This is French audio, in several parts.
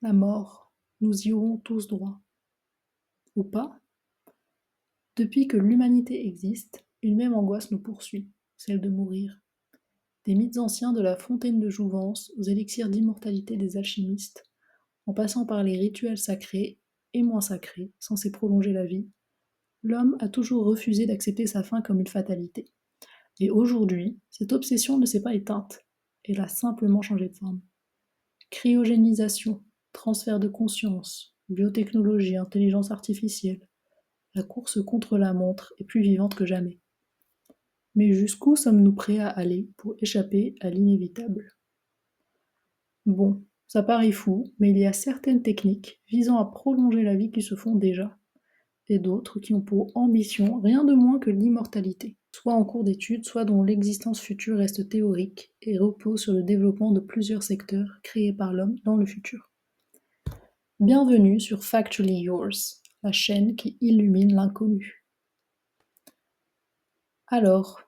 La mort, nous y aurons tous droit. Ou pas? Depuis que l'humanité existe, une même angoisse nous poursuit, celle de mourir. Des mythes anciens de la fontaine de jouvence aux élixirs d'immortalité des alchimistes, en passant par les rituels sacrés et moins sacrés, censés prolonger la vie, l'homme a toujours refusé d'accepter sa fin comme une fatalité. Et aujourd'hui, cette obsession ne s'est pas éteinte, elle a simplement changé de forme. Cryogénisation, transfert de conscience, biotechnologie, intelligence artificielle, la course contre la montre est plus vivante que jamais. Mais jusqu'où sommes-nous prêts à aller pour échapper à l'inévitable? Bon, ça paraît fou, mais il y a certaines techniques visant à prolonger la vie qui se font déjà, et d'autres qui ont pour ambition rien de moins que l'immortalité, soit en cours d'étude, soit dont l'existence future reste théorique et repose sur le développement de plusieurs secteurs créés par l'homme dans le futur. Bienvenue sur Factually Yours, la chaîne qui illumine l'inconnu. Alors,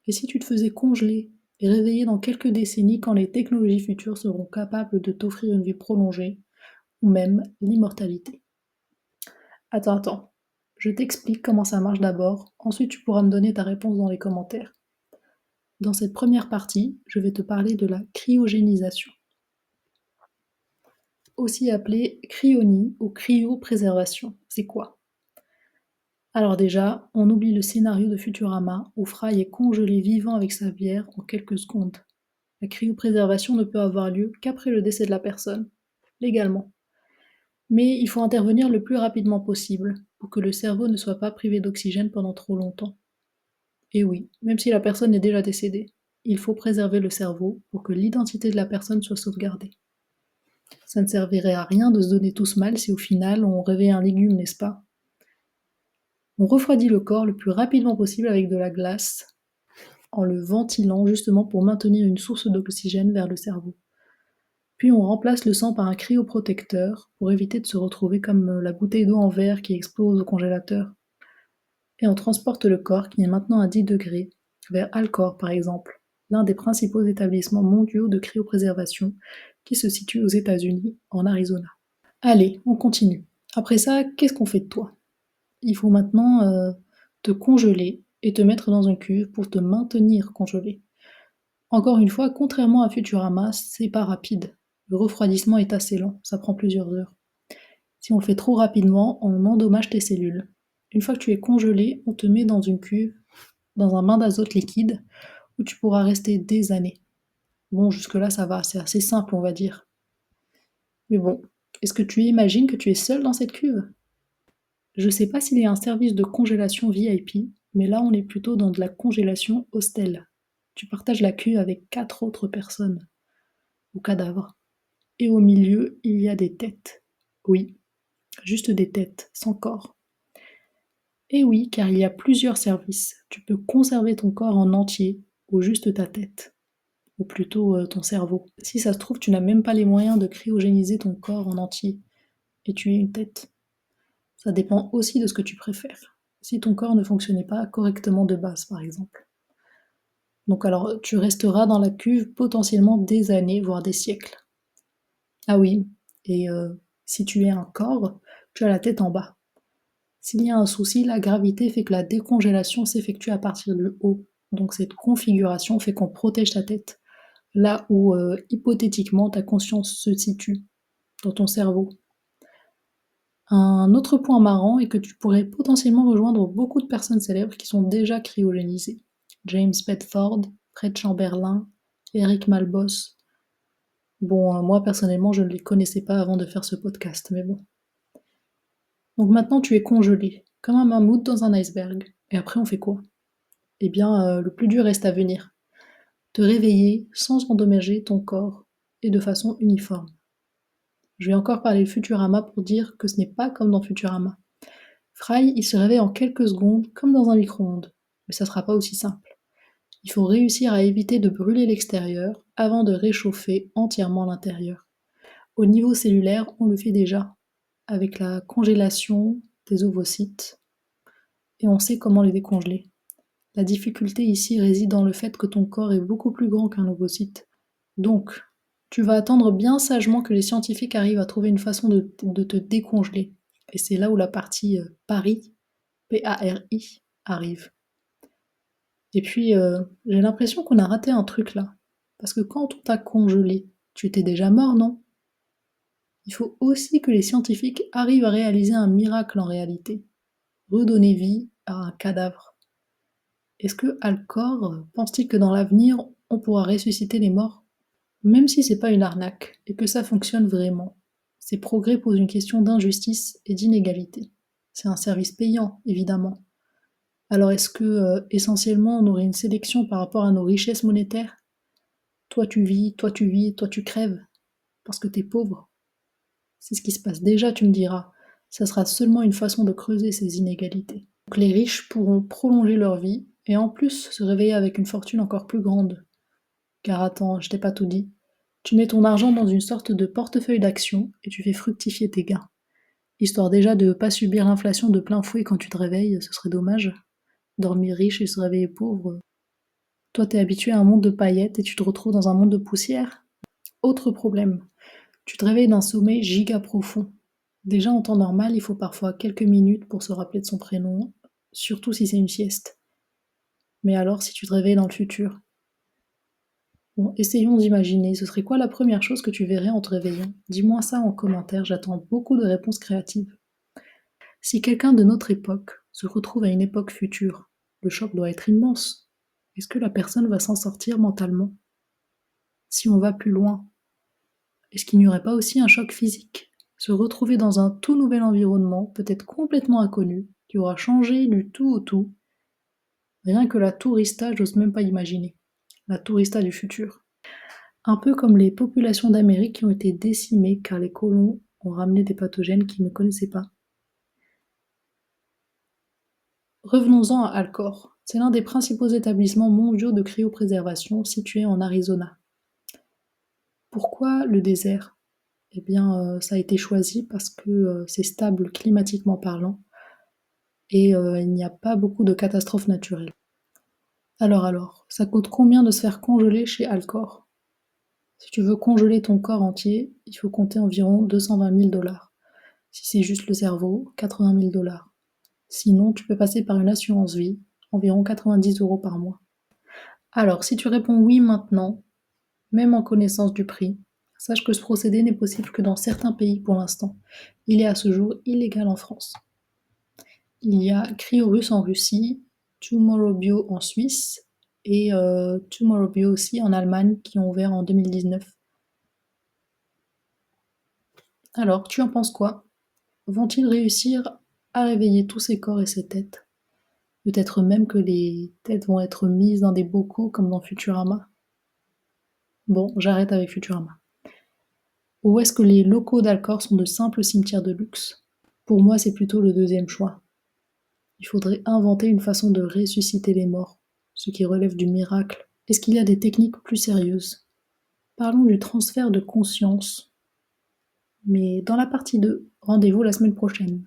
et si tu te faisais congeler et réveiller dans quelques décennies quand les technologies futures seront capables de t'offrir une vie prolongée, ou même l'immortalité? Attends, je t'explique comment ça marche d'abord, ensuite tu pourras me donner ta réponse dans les commentaires. Dans cette première partie, je vais te parler de la cryogénisation, aussi appelée cryonie ou cryopréservation. C'est quoi? Alors déjà, on oublie le scénario de Futurama où Fry est congelé vivant avec sa bière en quelques secondes. La cryopréservation ne peut avoir lieu qu'après le décès de la personne, légalement. Mais il faut intervenir le plus rapidement possible pour que le cerveau ne soit pas privé d'oxygène pendant trop longtemps. Et oui, même si la personne est déjà décédée, il faut préserver le cerveau pour que l'identité de la personne soit sauvegardée. Ça ne servirait à rien de se donner tous mal si au final on réveille un légume, n'est-ce pas? On refroidit le corps le plus rapidement possible avec de la glace, en le ventilant justement pour maintenir une source d'oxygène vers le cerveau. Puis on remplace le sang par un cryoprotecteur pour éviter de se retrouver comme la bouteille d'eau en verre qui explose au congélateur. Et on transporte le corps, qui est maintenant à 10 degrés, vers Alcor par exemple, l'un des principaux établissements mondiaux de cryopréservation qui se situe aux États-Unis, en Arizona. Allez, on continue. Après ça, qu'est-ce qu'on fait de toi? Il faut maintenant te congeler et te mettre dans une cuve pour te maintenir congelé. Encore une fois, contrairement à Futurama, c'est pas rapide. Le refroidissement est assez lent, ça prend plusieurs heures. Si on le fait trop rapidement, on endommage tes cellules. Une fois que tu es congelé, on te met dans une cuve, dans un bain d'azote liquide, où tu pourras rester des années. Bon, jusque-là, ça va, c'est assez simple, on va dire. Mais bon, est-ce que tu imagines que tu es seul dans cette cuve? Je sais pas s'il y a un service de congélation VIP, mais là, on est plutôt dans de la congélation hostel. Tu partages la cuve avec 4 autres personnes, ou cadavres. Et au milieu, il y a des têtes. Oui, juste des têtes, sans corps. Et oui, car il y a plusieurs services. Tu peux conserver ton corps en entier, ou juste ta tête, ou plutôt ton cerveau. Si ça se trouve, tu n'as même pas les moyens de cryogéniser ton corps en entier, et tu es une tête. Ça dépend aussi de ce que tu préfères. Si ton corps ne fonctionnait pas correctement de base, par exemple. Donc alors, tu resteras dans la cuve potentiellement des années, voire des siècles. Ah oui, et si tu es un corps, tu as la tête en bas. S'il y a un souci, la gravité fait que la décongélation s'effectue à partir du haut. Donc cette configuration fait qu'on protège ta tête, là où hypothétiquement ta conscience se situe, dans ton cerveau. Un autre point marrant est que tu pourrais potentiellement rejoindre beaucoup de personnes célèbres qui sont déjà cryogénisées. James Bedford, Fred Chamberlain, Eric Malbos. Bon, moi personnellement, je ne les connaissais pas avant de faire ce podcast, mais bon. Donc maintenant tu es congelé, comme un mammouth dans un iceberg. Et après on fait quoi? Eh bien, le plus dur reste à venir. Te réveiller sans endommager ton corps et de façon uniforme. Je vais encore parler de Futurama pour dire que ce n'est pas comme dans Futurama. Fry, il se réveille en quelques secondes comme dans un micro-ondes. Mais ça sera pas aussi simple. Il faut réussir à éviter de brûler l'extérieur avant de réchauffer entièrement l'intérieur. Au niveau cellulaire, on le fait déjà, avec la congélation des ovocytes, et on sait comment les décongeler. La difficulté ici réside dans le fait que ton corps est beaucoup plus grand qu'un ovocyte. Donc, Tu vas attendre bien sagement que les scientifiques arrivent à trouver une façon de te décongeler. Et c'est là où la partie Paris, P-A-R-I, arrive. Et puis, j'ai l'impression qu'on a raté un truc là. Parce que quand on t'a congelé, tu étais déjà mort, non? Il faut aussi que les scientifiques arrivent à réaliser un miracle en réalité. Redonner vie à un cadavre. Est-ce que Alcor pense-t-il que dans l'avenir, on pourra ressusciter les morts? Même si c'est pas une arnaque, et que ça fonctionne vraiment, ces progrès posent une question d'injustice et d'inégalité. C'est un service payant, évidemment. Alors est-ce que, essentiellement, on aurait une sélection par rapport à nos richesses monétaires? Toi tu vis, toi tu vis, toi tu crèves, parce que t'es pauvre. C'est ce qui se passe déjà, tu me diras. Ça sera seulement une façon de creuser ces inégalités. Donc les riches pourront prolonger leur vie, et en plus se réveiller avec une fortune encore plus grande. Car attends, je t'ai pas tout dit. Tu mets ton argent dans une sorte de portefeuille d'actions et tu fais fructifier tes gains. Histoire déjà de pas subir l'inflation de plein fouet quand tu te réveilles, ce serait dommage. Dormir riche et se réveiller pauvre. Toi, t'es habitué à un monde de paillettes et tu te retrouves dans un monde de poussière. Autre problème, tu te réveilles d'un sommeil giga profond. Déjà en temps normal, il faut parfois quelques minutes pour se rappeler de son prénom, surtout si c'est une sieste. Mais alors si tu te réveilles dans le futur? Bon, essayons d'imaginer, ce serait quoi la première chose que tu verrais en te réveillant? Dis-moi ça en commentaire, j'attends beaucoup de réponses créatives. Si quelqu'un de notre époque se retrouve à une époque future, le choc doit être immense. Est-ce que la personne va s'en sortir mentalement? Si on va plus loin, est-ce qu'il n'y aurait pas aussi un choc physique? Se retrouver dans un tout nouvel environnement, peut-être complètement inconnu, qui aura changé du tout au tout. Rien que la tourista, j'ose même pas imaginer. La tourista du futur. Un peu comme les populations d'Amérique qui ont été décimées car les colons ont ramené des pathogènes qu'ils ne connaissaient pas. Revenons-en à Alcor. C'est l'un des principaux établissements mondiaux de cryopréservation situé en Arizona. Pourquoi le désert? Eh bien, ça a été choisi parce que c'est stable climatiquement parlant et il n'y a pas beaucoup de catastrophes naturelles. Alors, ça coûte combien de se faire congeler chez Alcor? Si tu veux congeler ton corps entier, il faut compter environ 220 000 $. Si c'est juste le cerveau, 80 000 $. Sinon, tu peux passer par une assurance vie, environ 90 € par mois. Alors, si tu réponds oui maintenant, même en connaissance du prix, sache que ce procédé n'est possible que dans certains pays pour l'instant. Il est à ce jour illégal en France. Il y a Cryorus en Russie, TomorrowBio en Suisse et TomorrowBio aussi en Allemagne qui ont ouvert en 2019. Alors, tu en penses quoi? Vont-ils réussir à réveiller tous ces corps et ces têtes? Peut-être même que les têtes vont être mises dans des bocaux comme dans Futurama. Bon, j'arrête avec Futurama. Ou est-ce que les locaux d'Alcor sont de simples cimetières de luxe? Pour moi, c'est plutôt le deuxième choix. Il faudrait inventer une façon de ressusciter les morts, ce qui relève du miracle. Est-ce qu'il y a des techniques plus sérieuses? Parlons du transfert de conscience. Mais dans la partie 2, rendez-vous la semaine prochaine.